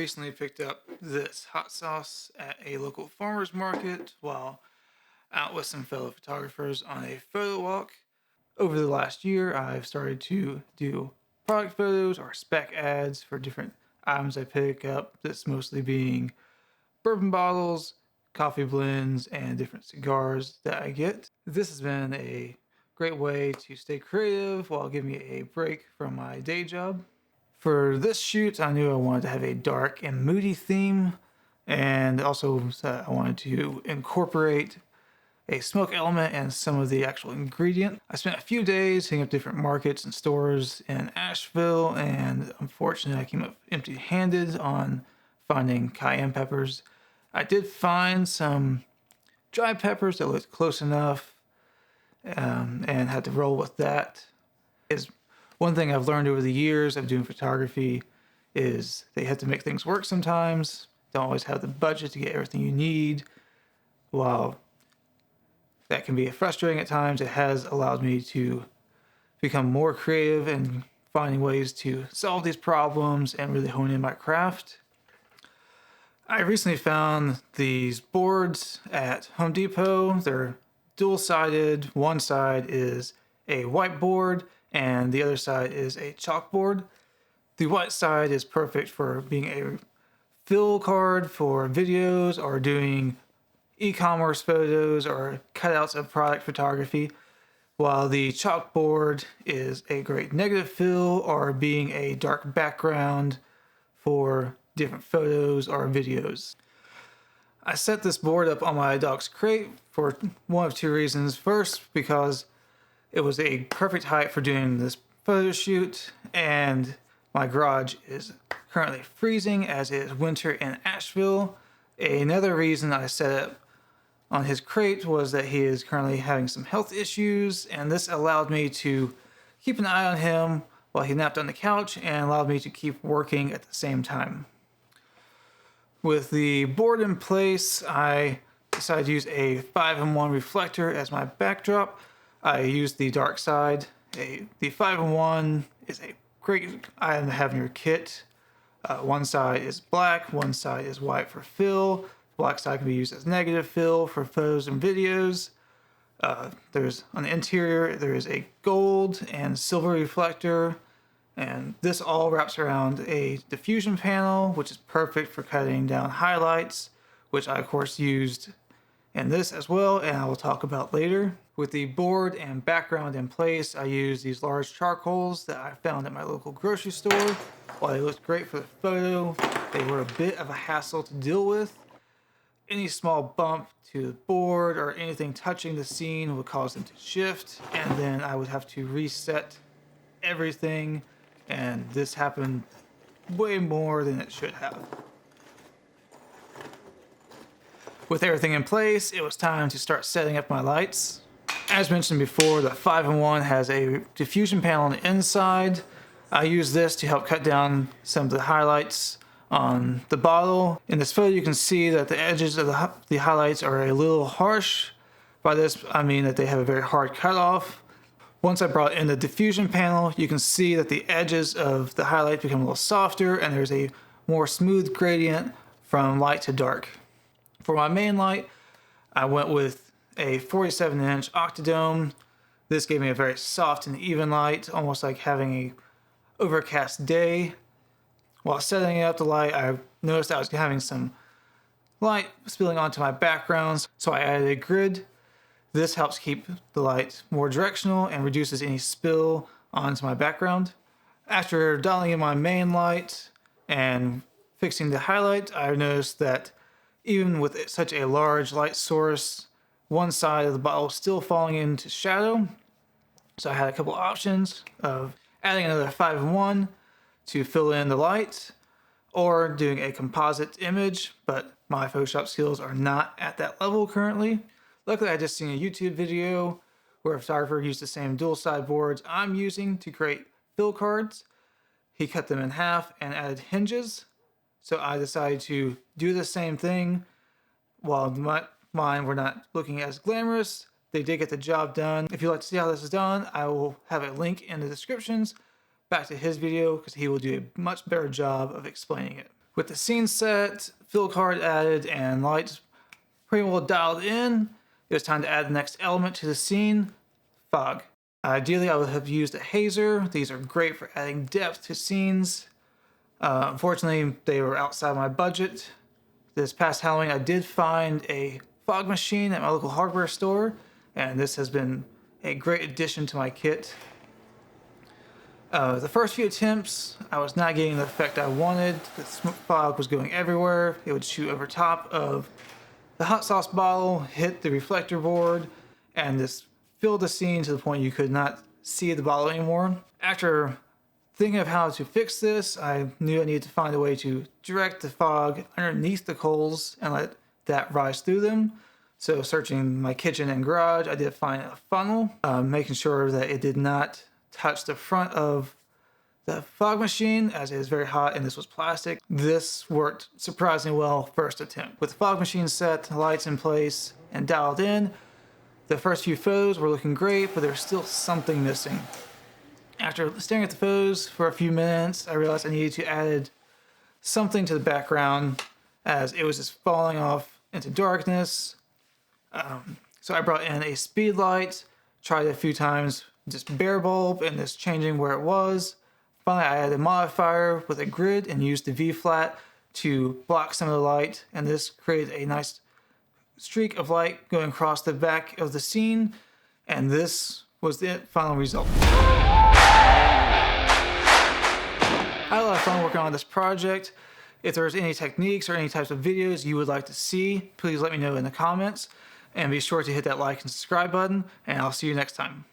recently picked up this hot sauce at a local farmer's market while out with some fellow photographers on a photo walk. Over the last year, I've started to do product photos or spec ads for different items I pick up. This mostly being bourbon bottles, coffee blends, and different cigars that I get. This has been a great way to stay creative while giving me a break from my day job. For this shoot, I knew I wanted to have a dark and moody theme, and also I wanted to incorporate a smoke element and some of the actual ingredient. I spent a few days hitting up different markets and stores in Asheville, and unfortunately I came up empty-handed on finding cayenne peppers. I did find some dry peppers that looked close enough, and had to roll with that. One thing I've learned over the years of doing photography is they have to make things work sometimes. Don't always have the budget to get everything you need. While that can be frustrating at times, it has allowed me to become more creative and finding ways to solve these problems and really hone in my craft. I recently found these boards at Home Depot. They're dual-sided. One side is a whiteboard and the other side is a chalkboard. The white side is perfect for being a fill card for videos or doing e-commerce photos or cutouts of product photography, while the chalkboard is a great negative fill or being a dark background for different photos or videos. I set this board up on my dog's crate for one of two reasons. First, because it was a perfect height for doing this photo shoot, and my garage is currently freezing as it is winter in Asheville. Another reason I set it on his crate was that he is currently having some health issues, and this allowed me to keep an eye on him while he napped on the couch and allowed me to keep working at the same time. With the board in place, I decided to use a 5-in-1 reflector as my backdrop. I used the dark side. The 5-in-1 is a great item to have in your kit. One side is black, one side is white for fill. Black side can be used as negative fill for photos and videos. There's on the interior, there is a gold and silver reflector, and this all wraps around a diffusion panel, which is perfect for cutting down highlights, which I of course used in this as well, and I will talk about later. With the board and background in place, I used these large charcoals that I found at my local grocery store. While they looked great for the photo, they were a bit of a hassle to deal with. Any small bump to the board or anything touching the scene would cause them to shift, and then I would have to reset everything, and this happened way more than it should have. With everything in place, it was time to start setting up my lights. As mentioned before, the 5-in-1 has a diffusion panel on the inside. I use this to help cut down some of the highlights on the bottle. In this photo, you can see that the edges of the highlights are a little harsh. By this, I mean that they have a very hard cutoff. Once I brought in the diffusion panel, you can see that the edges of the highlight become a little softer and there's a more smooth gradient from light to dark. For my main light, I went with a 47-inch octadome. This gave me a very soft and even light, almost like having a overcast day. While setting up the light, I noticed I was having some light spilling onto my backgrounds, so I added a grid. This helps keep the light more directional and reduces any spill onto my background. After dialing in my main light and fixing the highlight, I noticed that even with such a large light source, one side of the bottle was still falling into shadow. So I had a couple options of adding another 5-in-1 to fill in the light, or doing a composite image, but my Photoshop skills are not at that level currently. Luckily, I just seen a YouTube video where a photographer used the same dual side boards I'm using to create fill cards. He cut them in half and added hinges. So I decided to do the same thing. While mine were not looking as glamorous, they did get the job done. If you'd like to see how this is done, I will have a link in the descriptions back to his video because he will do a much better job of explaining it. With the scene set, fill card added, and lights pretty well dialed in, it was time to add the next element to the scene, fog. Ideally, I would have used a hazer. These are great for adding depth to scenes. Unfortunately, they were outside my budget. This past Halloween, I did find a fog machine at my local hardware store, and this has been a great addition to my kit. The first few attempts, I was not getting the effect I wanted. The smoke fog was going everywhere. It would shoot over top of the hot sauce bottle, hit the reflector board, and this filled the scene to the point you could not see the bottle anymore. After thinking of how to fix this, I knew I needed to find a way to direct the fog underneath the coals and let that rise through them. So searching my kitchen and garage, I did find a funnel, making sure that it did not touch the front of the fog machine, as it is very hot and this was plastic. This worked surprisingly well first attempt. With the fog machine set, the lights in place, and dialed in, the first few photos were looking great, but there was still something missing. After staring at the photos for a few minutes, I realized I needed to add something to the background, as it was just falling off into darkness. So I brought in a speed light, tried it a few times, just bare bulb and just changing where it was. Finally, I added a modifier with a grid and used the V-flat to block some of the light, and this created a nice streak of light going across the back of the scene, and this was the final result. I had a lot of fun working on this project. If there's any techniques or any types of videos you would like to see, please let me know in the comments, and be sure to hit that like and subscribe button, and I'll see you next time.